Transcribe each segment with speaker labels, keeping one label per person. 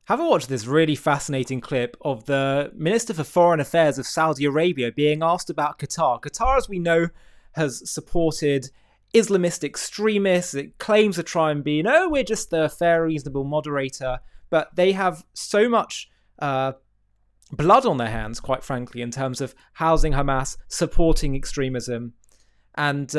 Speaker 1: Have a watch this really fascinating clip of the Minister for Foreign Affairs of Saudi Arabia being asked about Qatar. Qatar, as we know, has supported Islamist extremists. It claims to try and be, no, we're just the fair, reasonable moderator. But they have so much blood on their hands, quite frankly, in terms of housing Hamas, supporting extremism. And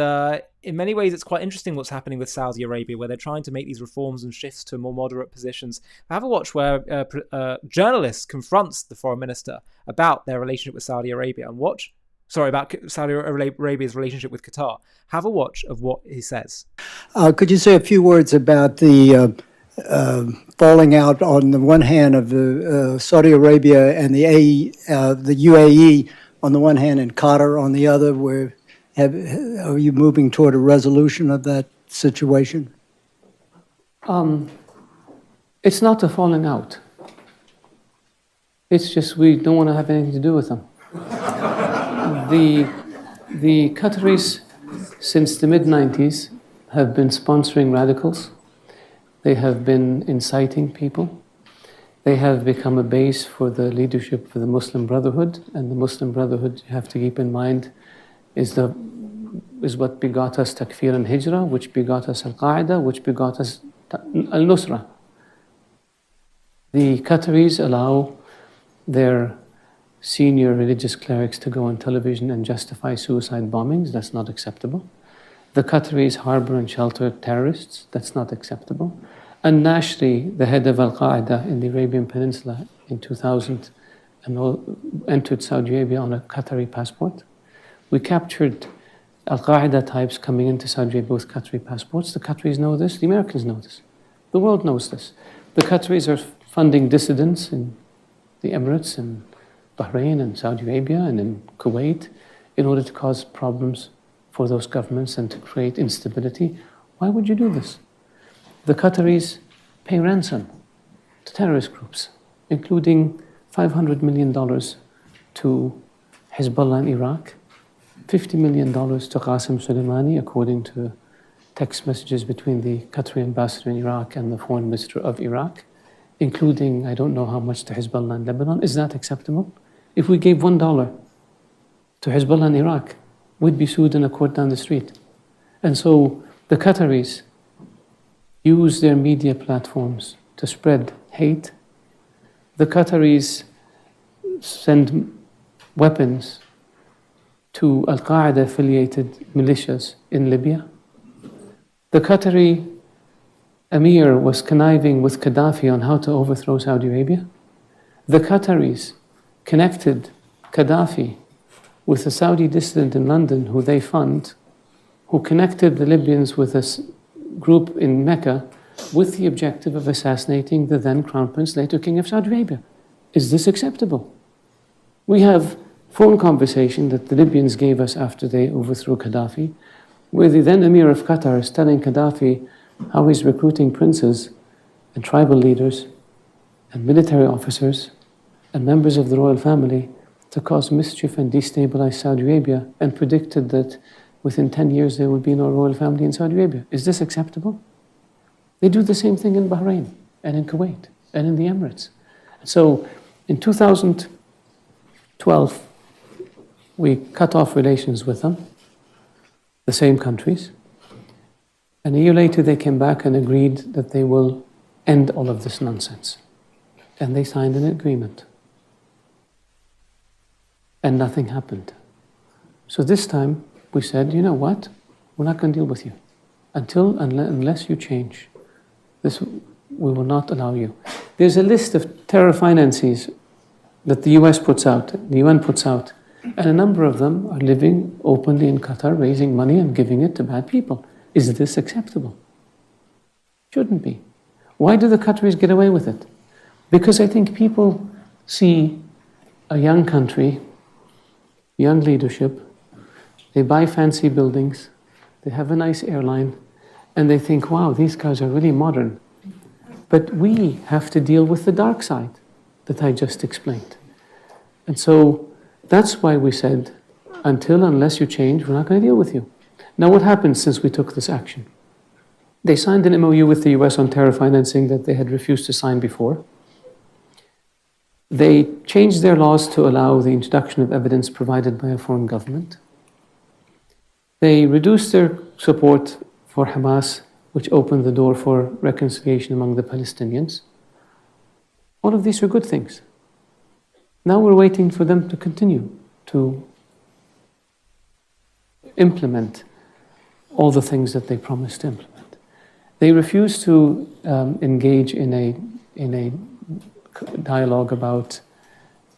Speaker 1: in many ways, it's quite interesting what's happening with Saudi Arabia, where they're trying to make these reforms and shifts to more moderate positions. Have a watch where a journalist confronts the foreign minister about their relationship with Saudi Arabia, and about Saudi Arabia's relationship with Qatar. Have a watch of what he says.
Speaker 2: Could you say a few words about the falling out on the one hand of the Saudi Arabia and the UAE on the one hand and Qatar on the other, where are you moving toward a resolution of that situation?
Speaker 3: It's not a falling out. It's just we don't want to have anything to do with them. The Qataris, since the mid-90s, have been sponsoring radicals. They have been inciting people. They have become a base for the leadership for the Muslim Brotherhood. And the Muslim Brotherhood, you have to keep in mind, is what begot us Takfir and Hijrah, which begot us Al-Qaeda, which begot us Al-Nusra. The Qataris allow their senior religious clerics to go on television and justify suicide bombings. That's not acceptable. The Qataris harbor and shelter terrorists. That's not acceptable. And Nashri, the head of Al-Qaeda in the Arabian Peninsula in 2000, entered Saudi Arabia on a Qatari passport. We captured Al-Qaeda types coming into Saudi Arabia with Qatari passports. The Qataris know this. The Americans know this. The world knows this. The Qataris are funding dissidents in the Emirates and Bahrain and Saudi Arabia and in Kuwait in order to cause problems for those governments and to create instability. Why would you do this? The Qataris pay ransom to terrorist groups, including $500 million to Hezbollah in Iraq, $50 million to Qasem Soleimani, according to text messages between the Qatari ambassador in Iraq and the foreign minister of Iraq, including I don't know how much to Hezbollah in Lebanon. Is that acceptable? If we gave $1 to Hezbollah in Iraq, we'd be sued in a court down the street. And so the Qataris use their media platforms to spread hate. The Qataris send weapons to Al-Qaeda affiliated militias in Libya. The Qatari Emir was conniving with Gaddafi on how to overthrow Saudi Arabia. The Qataris connected Gaddafi with a Saudi dissident in London who they fund, who connected the Libyans with a group in Mecca with the objective of assassinating the then Crown Prince, later King of Saudi Arabia. Is this acceptable? We have phone conversation that the Libyans gave us after they overthrew Gaddafi, where the then Emir of Qatar is telling Gaddafi how he's recruiting princes and tribal leaders and military officers and members of the royal family to cause mischief and destabilize Saudi Arabia, and predicted that within 10 years there would be no royal family in Saudi Arabia. Is this acceptable? They do the same thing in Bahrain and in Kuwait and in the Emirates. So in 2012, we cut off relations with them, the same countries. And a year later, they came back and agreed that they will end all of this nonsense. And they signed an agreement. And nothing happened. So this time, we said, you know what? We're not going to deal with you. Unless you change. We will not allow you. There's a list of terror finances that the US puts out, the UN puts out. And a number of them are living openly in Qatar, raising money and giving it to bad people. Is this acceptable? Shouldn't be. Why do the Qataris get away with it? Because I think people see a young country, young leadership, they buy fancy buildings, they have a nice airline, and they think, wow, these guys are really modern. But we have to deal with the dark side that I just explained. And so that's why we said, unless you change, we're not going to deal with you. Now, what happened since we took this action? They signed an MOU with the US on terror financing that they had refused to sign before. They changed their laws to allow the introduction of evidence provided by a foreign government. They reduced their support for Hamas, which opened the door for reconciliation among the Palestinians. All of these are good things. Now we're waiting for them to continue to implement all the things that they promised to implement. They refuse to engage in a dialogue about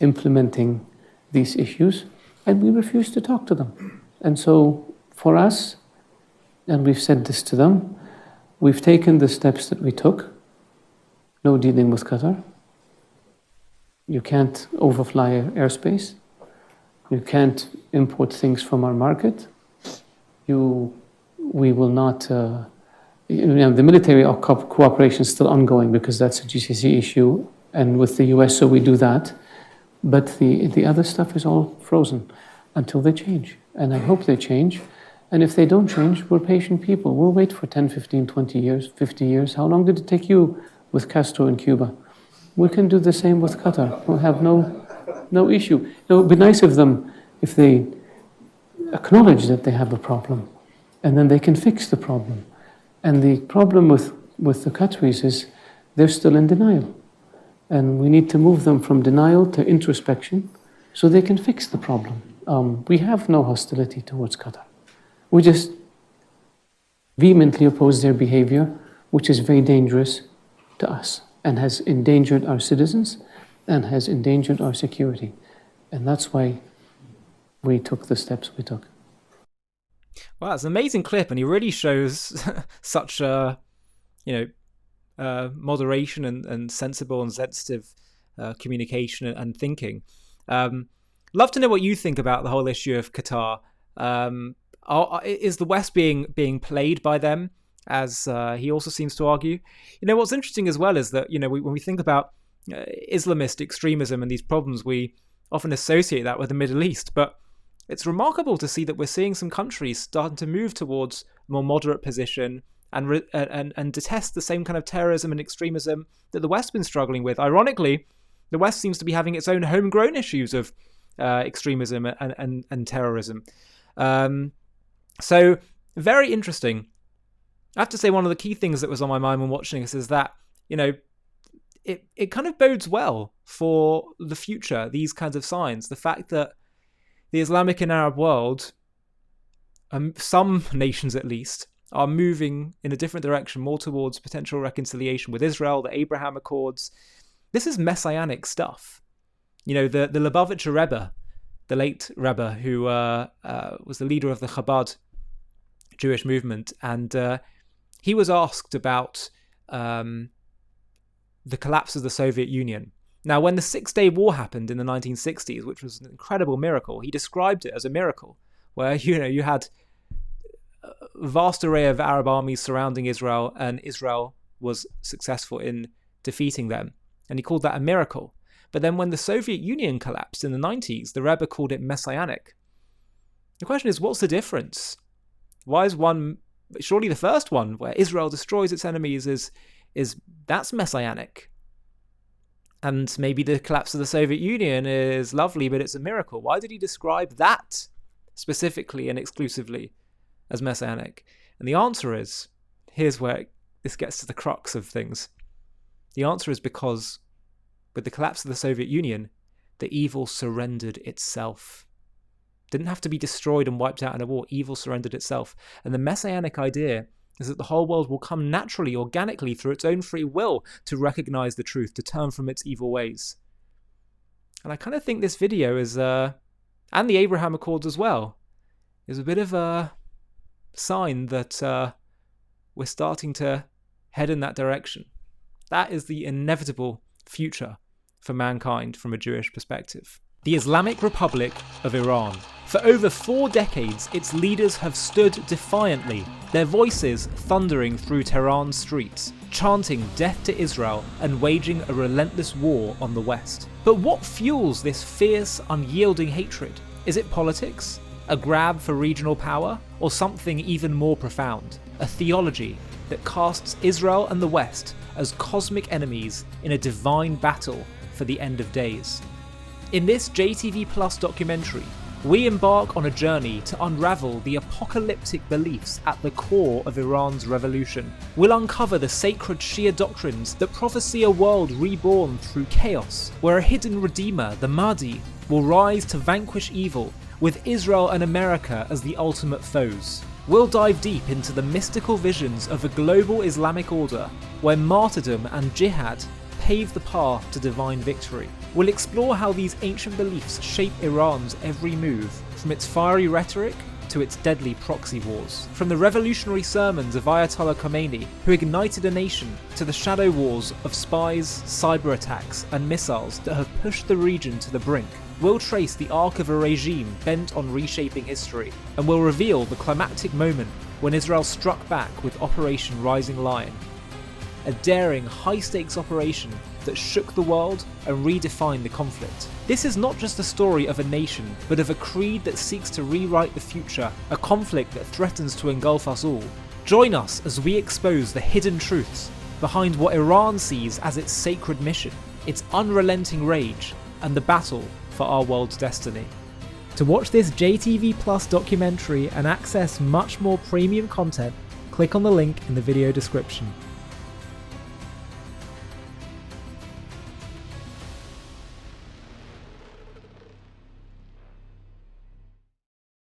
Speaker 3: implementing these issues, and we refuse to talk to them. And so for us, and we've said this to them, we've taken the steps that we took. No dealing with Qatar. You can't overfly airspace. You can't import things from our market. We will not, the military cooperation is still ongoing because that's a GCC issue, and with the US, so we do that. But the other stuff is all frozen until they change. And I hope they change. And if they don't change, we're patient people. We'll wait for 10, 15, 20 years, 50 years. How long did it take you with Castro in Cuba? We can do the same with Qatar. We'll have no issue. It would be nice of them if they acknowledge that they have a problem, and then they can fix the problem. And the problem with the Qataris is they're still in denial. And we need to move them from denial to introspection so they can fix the problem. We have no hostility towards Qatar. We just vehemently oppose their behavior, which is very dangerous to us and has endangered our citizens and has endangered our security. And that's why we took the steps we took.
Speaker 1: Wow, it's an amazing clip, and he really shows such moderation and sensible and sensitive communication and thinking. Love to know what you think about the whole issue of Qatar. Is the West being played by them, as he also seems to argue? What's interesting as well is that when we think about Islamist extremism and these problems, we often associate that with the Middle East, but it's remarkable to see that we're seeing some countries starting to move towards a more moderate position and detest the same kind of terrorism and extremism that the West's been struggling with. Ironically, the West seems to be having its own homegrown issues of extremism and terrorism. So very interesting. I have to say, one of the key things that was on my mind when watching this is that, it kind of bodes well for the future, these kinds of signs. The fact that the Islamic and Arab world, some nations at least, are moving in a different direction, more towards potential reconciliation with Israel, the Abraham Accords. This is messianic stuff. The Lubavitcher Rebbe, the late Rebbe, who was the leader of the Chabad Jewish movement, and he was asked about the collapse of the Soviet Union. Now, when the Six-Day War happened in the 1960s, which was an incredible miracle, he described it as a miracle, where you had a vast array of Arab armies surrounding Israel, and Israel was successful in defeating them. And he called that a miracle. But then when the Soviet Union collapsed in the 90s, the Rebbe called it messianic. The question is, what's the difference? Why is one, surely the first one, where Israel destroys its enemies, is that's messianic? And maybe the collapse of the Soviet Union is lovely, but it's a miracle. Why did he describe that specifically and exclusively as messianic? And the answer is, here's where this gets to the crux of things. The answer is because with the collapse of the Soviet Union, the evil surrendered itself. Didn't have to be destroyed and wiped out in a war. Evil surrendered itself. And the messianic idea is that the whole world will come naturally, organically, through its own free will to recognize the truth, to turn from its evil ways. And I kind of think this video is, and the Abraham Accords as well, is a bit of a sign that we're starting to head in that direction. That is the inevitable future for mankind from a Jewish perspective. The Islamic Republic of Iran. For over 4 decades, its leaders have stood defiantly, their voices thundering through Tehran's streets, chanting death to Israel and waging a relentless war on the West. But what fuels this fierce, unyielding hatred? Is it politics? A grab for regional power? Or something even more profound? A theology? that casts Israel and the West as cosmic enemies in a divine battle for the end of days. In this JTV Plus documentary, we embark on a journey to unravel the apocalyptic beliefs at the core of Iran's revolution. We'll uncover the sacred Shia doctrines that prophesy a world reborn through chaos, where a hidden redeemer, the Mahdi, will rise to vanquish evil, with Israel and America as the ultimate foes. We'll dive deep into the mystical visions of a global Islamic order, where martyrdom and jihad pave the path to divine victory. We'll explore how these ancient beliefs shape Iran's every move, from its fiery rhetoric to its deadly proxy wars. From the revolutionary sermons of Ayatollah Khomeini, who ignited a nation, to the shadow wars of spies, cyber attacks, and missiles that have pushed the region to the brink. We'll trace the arc of a regime bent on reshaping history, and we'll reveal the climactic moment when Israel struck back with Operation Rising Lion, a daring, high-stakes operation that shook the world and redefined the conflict. This is not just a story of a nation, but of a creed that seeks to rewrite the future, a conflict that threatens to engulf us all. Join us as we expose the hidden truths behind what Iran sees as its sacred mission, its unrelenting rage, and the battle for our world's destiny. To watch this JTV Plus documentary and access much more premium content, click on the link in the video description.